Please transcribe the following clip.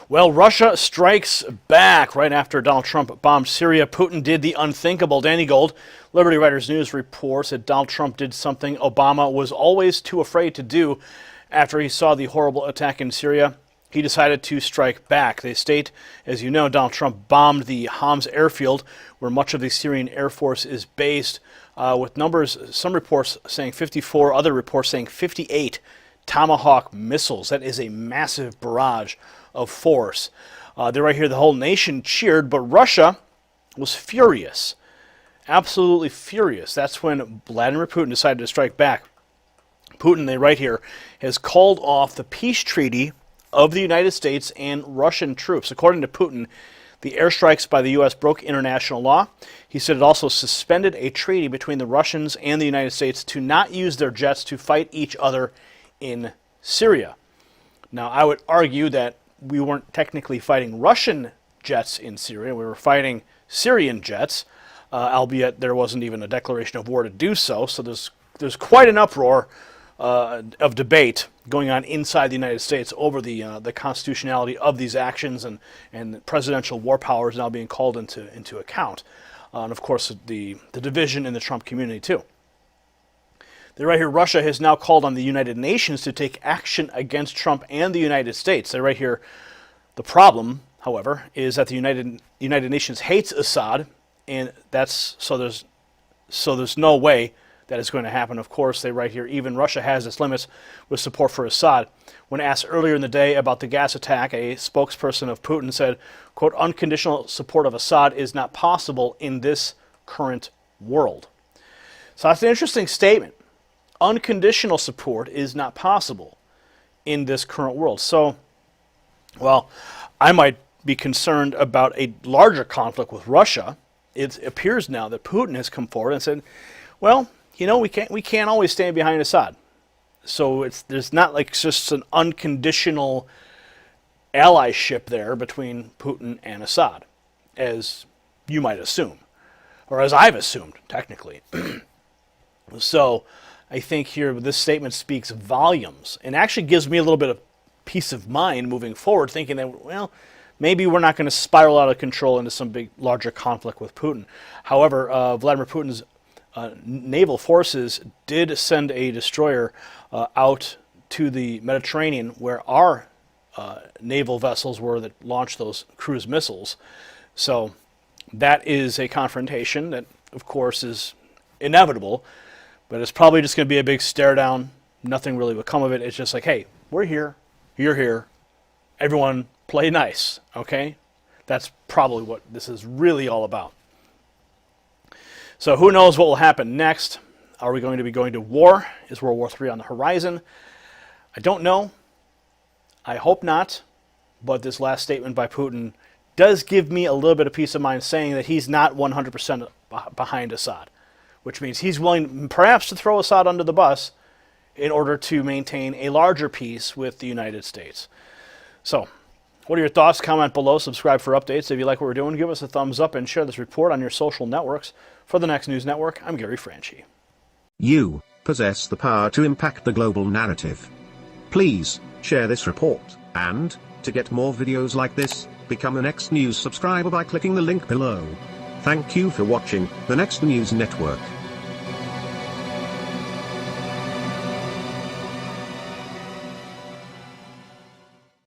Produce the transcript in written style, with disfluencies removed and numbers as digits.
Well, Russia strikes back right after Donald Trump bombed Syria. Putin did the unthinkable. Danny Gold, Liberty Writers News, reports that Donald Trump did something Obama was always too afraid to do after he saw the horrible attack in Syria. He decided to strike back. They state, as you know, Donald Trump bombed the Homs airfield, where much of the Syrian Air Force is based, with numbers, some reports saying 54, other reports saying 58 Tomahawk missiles. That is a massive barrage of force. They're right here, the whole nation cheered, but Russia was furious, absolutely furious. That's when Vladimir Putin decided to strike back. Putin, they write here, has called off the peace treaty of the United States and Russian troops. According to Putin, the airstrikes by the U.S. broke international law. He said it also suspended a treaty between the Russians and the United States to not use their jets to fight each other in Syria. Now, I would argue that we weren't technically fighting Russian jets in Syria. We were fighting Syrian jets, albeit there wasn't even a declaration of war to do so. So there's quite an uproar of debate going on inside the United States over the constitutionality of these actions, and presidential war powers now being called into account. And of course, the division in the Trump community too. They're right here, Russia has now called on the United Nations to take action against Trump and the United States. They're right here, the problem, however, is that the United Nations hates Assad, and so there's no way that is going to happen. Of course, they write here, even Russia has its limits with support for Assad. When asked earlier in the day about the gas attack, a spokesperson of Putin said, quote, unconditional support of Assad is not possible in this current world. So that's an interesting statement. Unconditional support is not possible in this current world. So, well, I might be concerned about a larger conflict with Russia. It appears now that Putin has come forward and said, well, you know, we can't always stand behind Assad. So there's not like just an unconditional allyship there between Putin and Assad, as you might assume, or as I've assumed, technically. So I think here this statement speaks volumes and actually gives me a little bit of peace of mind moving forward, thinking that, well, maybe we're not going to spiral out of control into some big, larger conflict with Putin. However, Vladimir Putin's naval forces did send a destroyer out to the Mediterranean, where our naval vessels were that launched those cruise missiles. So that is a confrontation that, of course, is inevitable, but it's probably just going to be a big stare down. Nothing really will come of it. It's just like, hey, we're here, you're here, everyone play nice, okay? That's probably what this is really all about. So who knows what will happen next? Are we going to be going to war? Is World War III on the horizon? I don't know. I hope not. But this last statement by Putin does give me a little bit of peace of mind, saying that he's not 100% behind Assad, which means he's willing perhaps to throw Assad under the bus in order to maintain a larger peace with the United States. So, what are your thoughts? Comment below. Subscribe for updates. If you like what we're doing, give us a thumbs up and share this report on your social networks. For the Next News Network, I'm Gary Franchi. You possess the power to impact the global narrative. Please share this report, and to get more videos like this, become a Next News subscriber by clicking the link below. Thank you for watching the Next News Network.